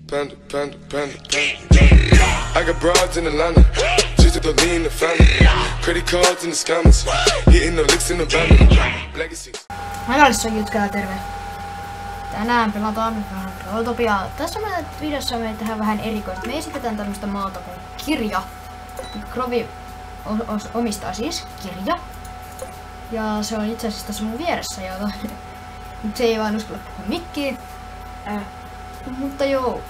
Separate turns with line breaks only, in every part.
Panda, panda, panda, panda. I got broads in Atlanta, just to lean in the family. Credit cards in the scammers, hitting the licks in the van. Legacies.
Magalissa Jytkälä, terve. Tänään pelataan vähän Rotopiaa. Tässä videossa me tehdään vähän erikoista. Me esitetään tämmöstä maata kuin Kirja. Krovi omistaa siis Kirja. Ja se on itse asiassa tässä mun vieressä, jota nyt se ei vaan uskalla puhua mikkiin. Mutta joo.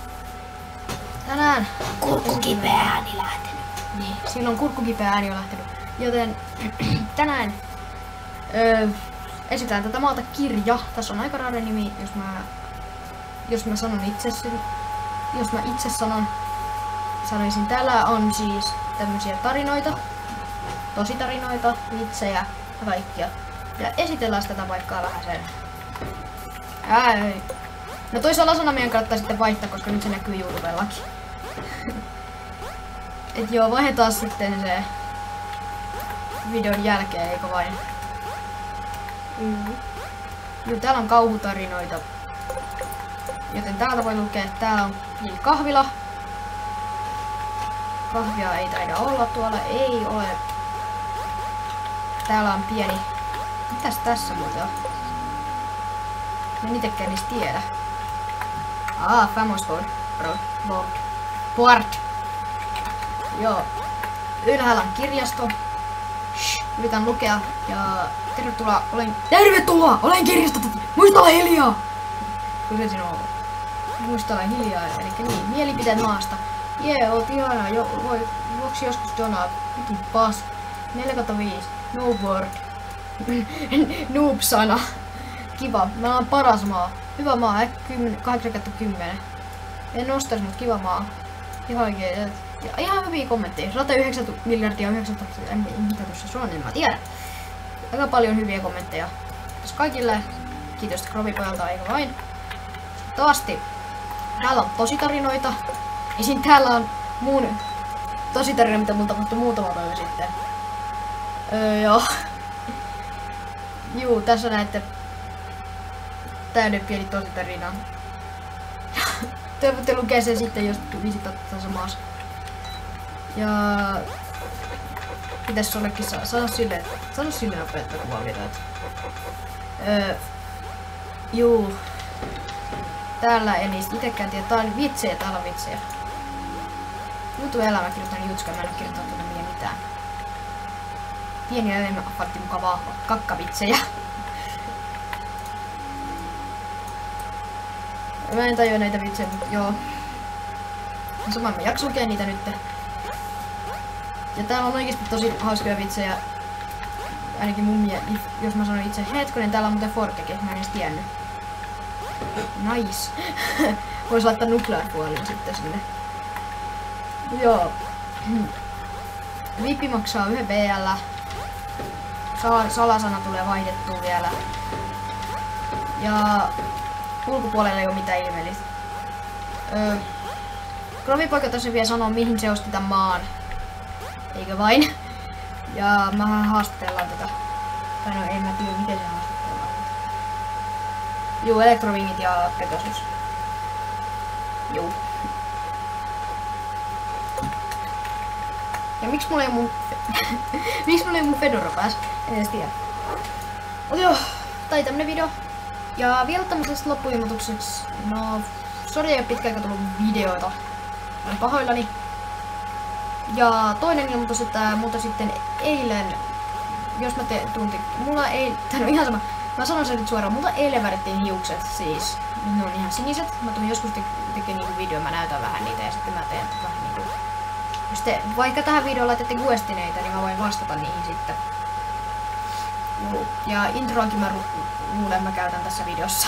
Tänään
kurkkukipeä ääni lähtenyt.
Niin, silloin kurkkukipeä ääni on lähtenyt. Joten tänään esitään tätä maata Kirja. Tässä on aika rare nimi, jos mä itse sanoisin. Täällä on siis tämmöisiä tarinoita, tositarinoita, vitsejä ja kaikkia. Ja esitellään tätä paikkaa vähän sen. No toi salasana meidän kannattaa sitten vaihtaa, koska nyt se näkyy YouTubellakin. Et joo, vaihdetaan sitten se videon jälkeen, eikö vain? Joo, täällä on kauhutarinoita. Joten täältä voi lukea, että täällä on kahvila. Kahvia ei taida olla tuolla, ei ole. Täällä on pieni... Mitäs tässä muuten on? En itekään niistä tiedä. Famous board. Joo. Ylhäällä on kirjasto. Yritän lukea ja tervetuloa! Olen kirjasto! Muista olla hiljaa! Kyllä sinä on. Muista olla hiljaa, eli niin, mielipiteet maasta. Jee, oot ihanaa, voiko joskus donaa? Mitin pas. 4/5. No word. Noob-sana. Kiva, mä oon paras maa. Hyvä maa, 8/10. En ostais, mut kiva maa. Ihan hyviä kommentteja. Rate 9 miljardia 9. Mitä tuossa se on, en mä tiedä. Aika paljon hyviä kommentteja. Kiitos kaikille. Kiitos Krovipojalta, eikö vain. Taasti. Täällä on tositarinoita. Ja siinä täällä on mun tositarina, mitä mun tapahtui muutama päivä sitten. Joo. Juu, tässä näette täyden pieni tositarina. Te voitte lukea sen sitten, jos visitatte tässä maassa. Ja... Pitäis sullekin sano sille nopeutta kuvavideot. Juu. Täällä en niistä itekään tiedä. Tää on vitsejä, täällä on vitsejä. YouTube-elämä kirjoitan Jutska, mä en oo kirjoittanut tänne mitään. Pieni elämä fatti mukavaa kakkavitsejä. Mä en tajua näitä vitsejä, mutta joo. Samoin mä jaksan lukea niitä nyt. Ja täällä on oikeesti tosi hauskoja vitsejä. Ainakin mun mielestä, jos mä sanon itse hetkonen, täällä on muuten Forkeke, mä en edes tiennyt. Nice. Vois laittaa nuklearpuolin sitten sinne. Joo. Vippi maksaa 1 BL. Salasana tulee vaihdettua vielä. Ja ulkopuolella ei oo mitään ilmeellistä. Krovipoika tosi vielä sanoo, mihin se osti tän maan. Eikö vain? Ja mä haastatellaan tätä. Tai no en mä tiedä miten se haastatellaan. Juu, Elektrovingit ja Pegasus. Juu. Ja miksi mulla ei mun... miksi mulla ei mun Fedora pääs? En edes tiedä. Mut joo, tää oli tämmönen video. Ja vielä tämmöisestä loppuilmoitukseksi. No, sori ei oo pitkä aika tullut videoita. Olen pahoillani. Ja toinen ilmoitus, että multa sitten eilen, jos mä mulla ei, tää on ihan sama, mä sanon sen nyt suoraan, multa eilen värittiin hiukset, siis ne on ihan siniset. Mä tulin joskus tekemään niinku video, mä näytän vähän niitä ja sitten mä teen vähän niinku, sitten vaikka tähän videoon laitatte questineita, niin mä voin vastata niihin sitten. Ja introakin mä luulen mä käytän tässä videossa.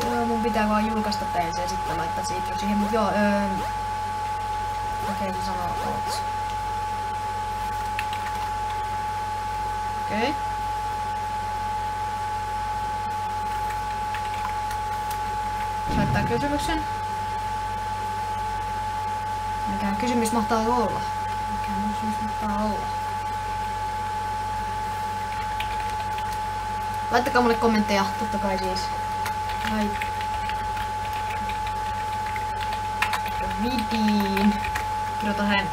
Joo, mun pitää vaan julkaista tää ensin ja sitten laittaa se intro siihen, mut joo, okei, se sanoo oot. Okei. Laittaa kysymyksen. Mikähän kysymys mahtaa olla? Laittakaa mulle kommentteja, totta kai siis. vidiin. Kirjoitan sen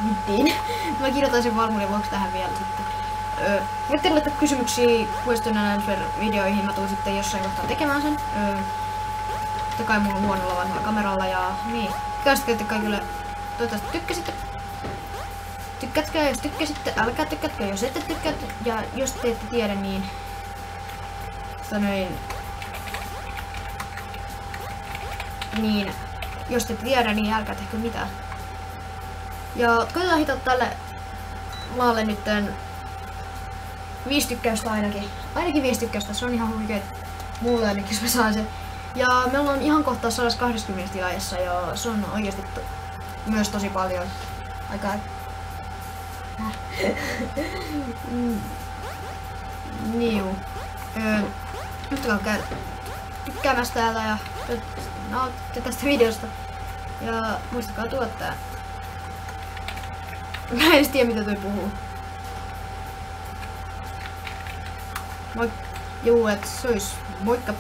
vidiin. Mä kirjoitan sen varmuuden vuoksi tähän vielä sitten. Voitte laittaa kysymyksiä question and answer videoihin. Mä tuun sitten jossain kohtaa tekemään sen. Totta kai mun on huonolla vanhalla kameralla ja niin. Käsitkö kaikille. Toivottavasti tykkäsitte. Tykkätkää jos tykkäsitte, älkää tykkätkö jos ette tykkää. Ja jos te ette tiedä niin... Niin, jos te tiedä, niin älkää tehkö mitään. Ja koitetaan hitata tälle maalle nytten 5 tykkäystä ainakin. Ainakin 5 tykkäystä, se on ihan huikea mulle ainakin, jos mä saan sen. Ja me ollaan ihan kohta 120 tilaajassa ja se on oikeesti myös tosi paljon aikaa. Niin juu. Muistakaa käy tykkäämässä täältä ja nautitte tästä videosta. Ja muistakaa tuottaa. Mä en edes tiedä mitä toi puhuu. Juu, et se ois moikka.